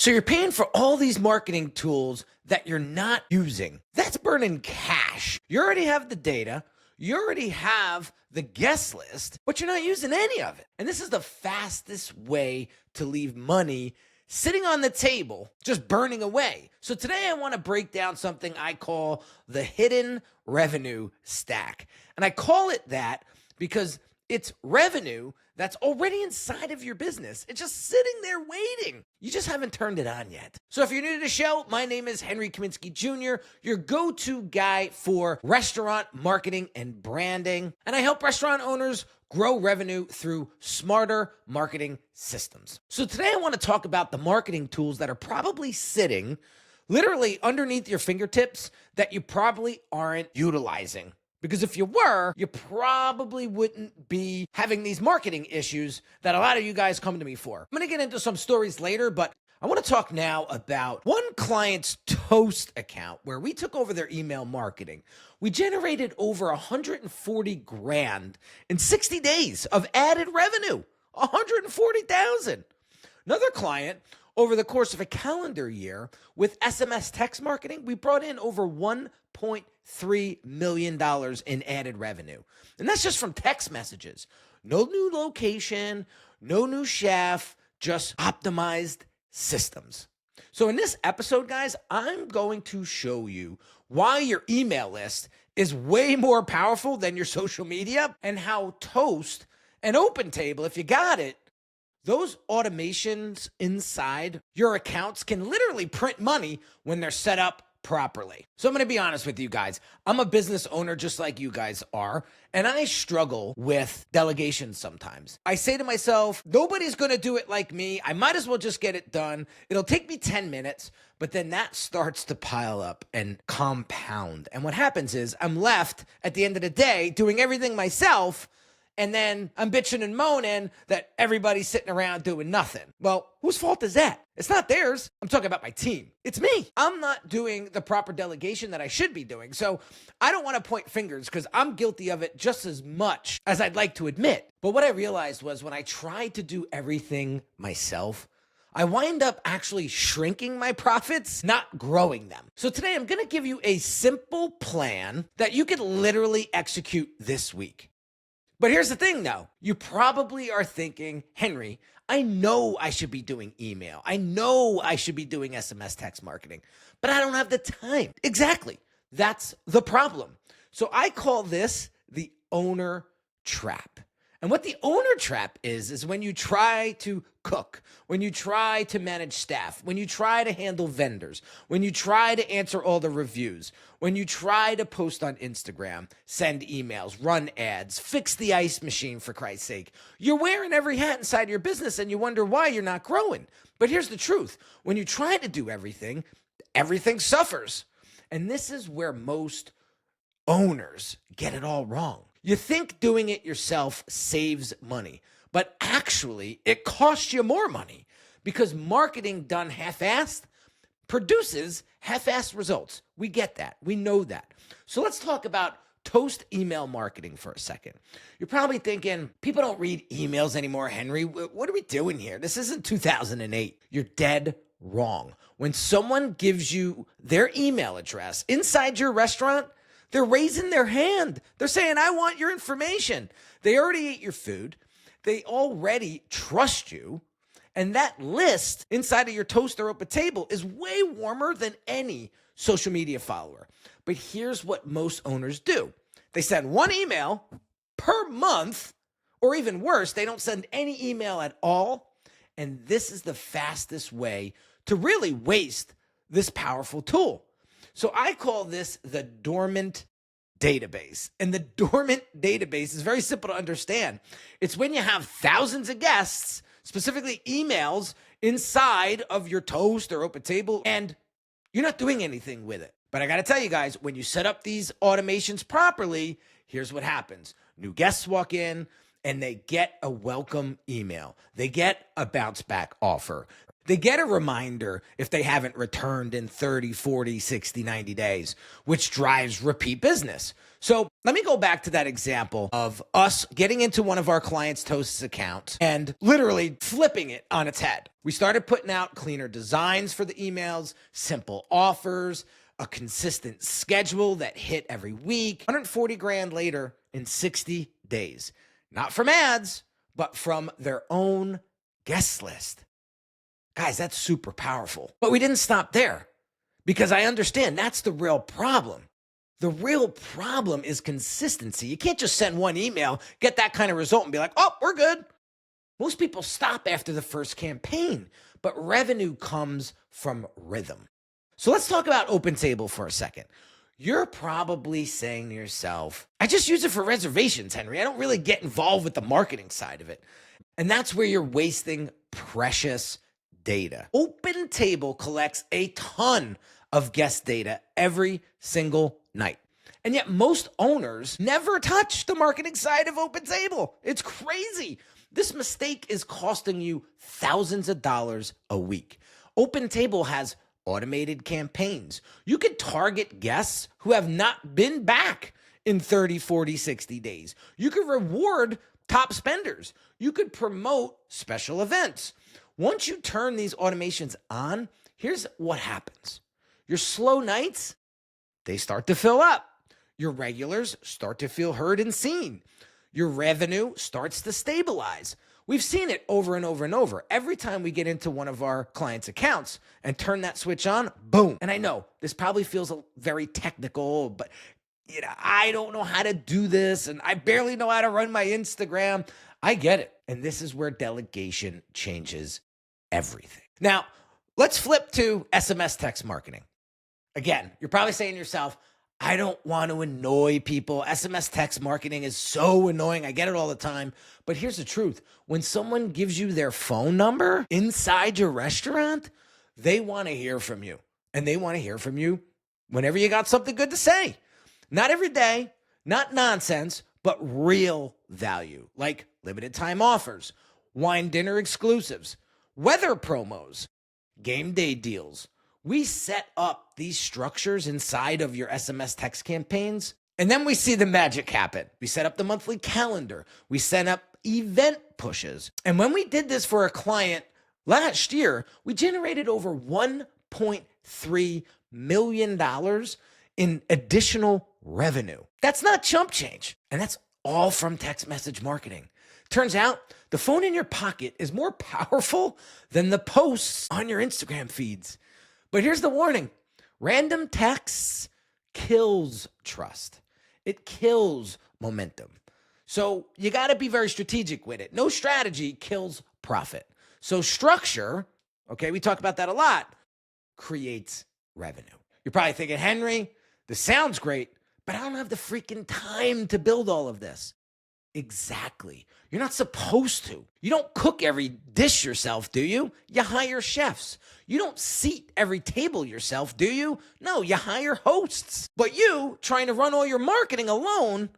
So you're paying for all these marketing tools that you're not using. That's burning cash. You already have the data. You already have the guest list, but you're not using any of it. And this is the fastest way to leave money sitting on the table, just burning away. So today I want to break down something I call the hidden revenue stack. And I call it that because it's revenue that's already inside of your business. It's just sitting there waiting. You just haven't turned it on yet. So if you're new to the show, my name is Henry Kaminsky Jr., your go-to guy for restaurant marketing and branding. And I help restaurant owners grow revenue through smarter marketing systems. So today I want to talk about the marketing tools that are probably sitting literally underneath your fingertips that you probably aren't utilizing. Because if you were, you probably wouldn't be having these marketing issues that a lot of you guys come to me for. I'm going to get into some stories later, but I want to talk now about one client's Toast account where we took over their email marketing. We generated over 140 grand in 60 days of added revenue, 140,000. Another client, over the course of a calendar year with SMS text marketing, we brought in over $1.3 million in added revenue. And that's just from text messages. No new location, no new chef, just optimized systems. So in this episode, guys, I'm going to show you why your email list is way more powerful than your social media and how Toast and OpenTable, if you got it, those automations inside your accounts can literally print money when they're set up properly. So I'm going to be honest with you guys. I'm a business owner just like you guys are, and I struggle with delegation sometimes. I say to myself, nobody's going to do it like me. I might as well just get it done. It'll take me 10 minutes, but then that starts to pile up and compound. And what happens is I'm left at the end of the day doing everything myself. And then I'm bitching and moaning that everybody's sitting around doing nothing. Well, whose fault is that? It's not theirs. I'm talking about my team. It's me. I'm not doing the proper delegation that I should be doing. So I don't want to point fingers because I'm guilty of it just as much as I'd like to admit. But what I realized was when I tried to do everything myself, I wind up actually shrinking my profits, not growing them. So today I'm going to give you a simple plan that you can literally execute this week. But here's the thing though, you probably are thinking, Henry, I know I should be doing email. I know I should be doing SMS text marketing, but I don't have the time. Exactly. That's the problem. So I call this the owner trap. And what the owner trap is when you try to cook, when you try to manage staff, when you try to handle vendors, when you try to answer all the reviews, when you try to post on Instagram, send emails, run ads, fix the ice machine for Christ's sake. You're wearing every hat inside your business and you wonder why you're not growing. But here's the truth. When you try to do everything, everything suffers. And this is where most owners get it all wrong. You think doing it yourself saves money, but actually it costs you more money because marketing done half-assed produces half-assed results. We get that. We know that. So let's talk about Toast email marketing for a second. You're probably thinking, people don't read emails anymore, Henry. What are we doing here? This isn't 2008. You're dead wrong. When someone gives you their email address inside your restaurant, they're raising their hand. They're saying, I want your information. They already ate your food. They already trust you. And that list inside of your Toast or OpenTable is way warmer than any social media follower. But here's what most owners do. They send one email per month, or even worse, they don't send any email at all. And this is the fastest way to really waste this powerful tool. So I call this the Dormant Database. And the Dormant Database is very simple to understand. It's when you have thousands of guests, specifically emails, inside of your Toast or OpenTable, and you're not doing anything with it. But I got to tell you guys, when you set up these automations properly, here's what happens. New guests walk in and they get a welcome email. They get a bounce back offer. They get a reminder if they haven't returned in 30, 40, 60, 90 days, which drives repeat business. So let me go back to that example of us getting into one of our clients' Toast's accounts and literally flipping it on its head. We started putting out cleaner designs for the emails, simple offers, a consistent schedule that hit every week. 140 grand later in 60 days. Not from ads, but from their own guest list. Guys, that's super powerful. But we didn't stop there because I understand that's the real problem. The real problem is consistency. You can't just send one email, get that kind of result and be like, oh, we're good. Most people stop after the first campaign, but revenue comes from rhythm. So let's talk about OpenTable for a second. You're probably saying to yourself, I just use it for reservations, Henry. I don't really get involved with the marketing side of it. And that's where you're wasting precious data. OpenTable collects a ton of guest data every single night. And yet most owners never touch the marketing side of OpenTable. It's crazy. This mistake is costing you thousands of dollars a week. OpenTable has automated campaigns. You could target guests who have not been back in 30, 40, 60 days. You could reward top spenders. You could promote special events. Once you turn these automations on, here's what happens. Your slow nights, they start to fill up. Your regulars start to feel heard and seen. Your revenue starts to stabilize. We've seen it over and over and over. Every time we get into one of our clients' accounts and turn that switch on, boom. And I know this probably feels very technical, but I don't know how to do this and I barely know how to run my Instagram. I get it. And this is where delegation changes everything. Now, let's flip to SMS text marketing. Again, you're probably saying to yourself, I don't want to annoy people. SMS text marketing is so annoying. I get it all the time. But here's the truth. When someone gives you their phone number inside your restaurant, they want to hear from you. And they want to hear from you whenever you got something good to say. Not every day, not nonsense, but real value, like limited time offers, wine dinner exclusives, weather promos, game day deals. We set up these structures inside of your SMS text campaigns, and then we see the magic happen. We set up the monthly calendar. We set up event pushes. And when we did this for a client last year, we generated over $1.3 million in additional revenue. That's not chump change. And that's all from text message marketing. Turns out the phone in your pocket is more powerful than the posts on your Instagram feeds. But here's the warning. Random texts kills trust. It kills momentum. So you got to be very strategic with it. No strategy kills profit. So structure, okay, we talk about that a lot, creates revenue. You're probably thinking, Henry, this sounds great, but I don't have the freaking time to build all of this. Exactly. You're not supposed to. You don't cook every dish yourself, do you? You hire chefs. You don't seat every table yourself, do you? No, you hire hosts. But you trying to run all your marketing alone,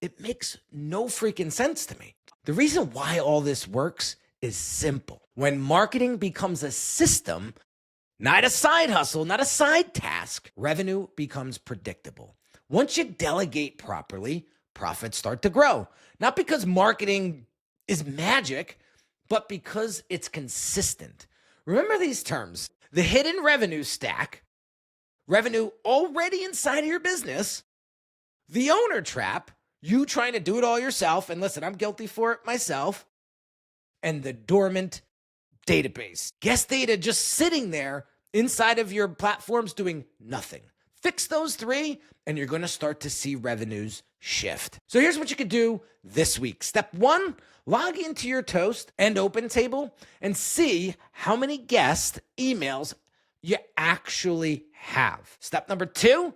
it makes no freaking sense to me. The reason why all this works is simple. When marketing becomes a system, not a side hustle, not a side task, revenue becomes predictable. Once you delegate properly, profits start to grow. Not because marketing is magic, but because it's consistent. Remember these terms: the hidden revenue stack, revenue already inside of your business, the owner trap, you trying to do it all yourself, and listen, I'm guilty for it myself, and the dormant database. Guest data just sitting there inside of your platforms doing nothing. Fix those three, and you're going to start to see revenues shift. So here's what you could do this week. Step one, log into your Toast and OpenTable and see how many guest emails you actually have. Step number two,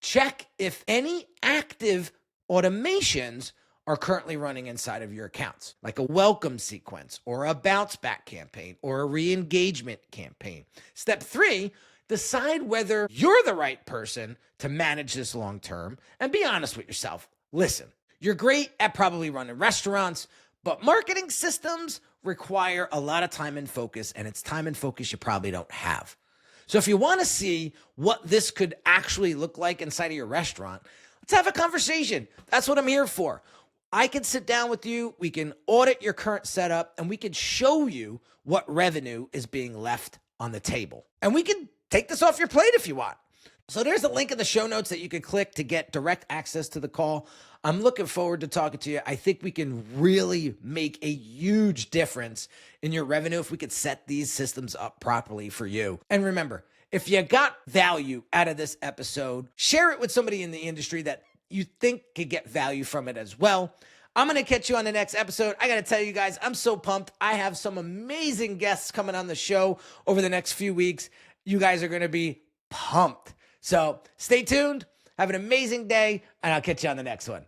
check if any active automations are currently running inside of your accounts, like a welcome sequence or a bounce back campaign or a re-engagement campaign. Step three, decide whether you're the right person to manage this long term and be honest with yourself. Listen, you're great at probably running restaurants, But marketing systems require a lot of time and focus, and it's time and focus you probably don't have. So if you want to see what this could actually look like inside of your restaurant, let's have a conversation. That's what I'm here for. I can sit down with you, we can audit your current setup, and we can show you what revenue is being left on the table. And we can take this off your plate if you want. So there's a link in the show notes that you can click to get direct access to the call. I'm looking forward to talking to you. I think we can really make a huge difference in your revenue if we could set these systems up properly for you. And remember, if you got value out of this episode, share it with somebody in the industry that you think could get value from it as well. I'm going to catch you on the next episode. I got to tell you guys, I'm so pumped. I have some amazing guests coming on the show over the next few weeks. You guys are going to be pumped. So stay tuned. Have an amazing day, and I'll catch you on the next one.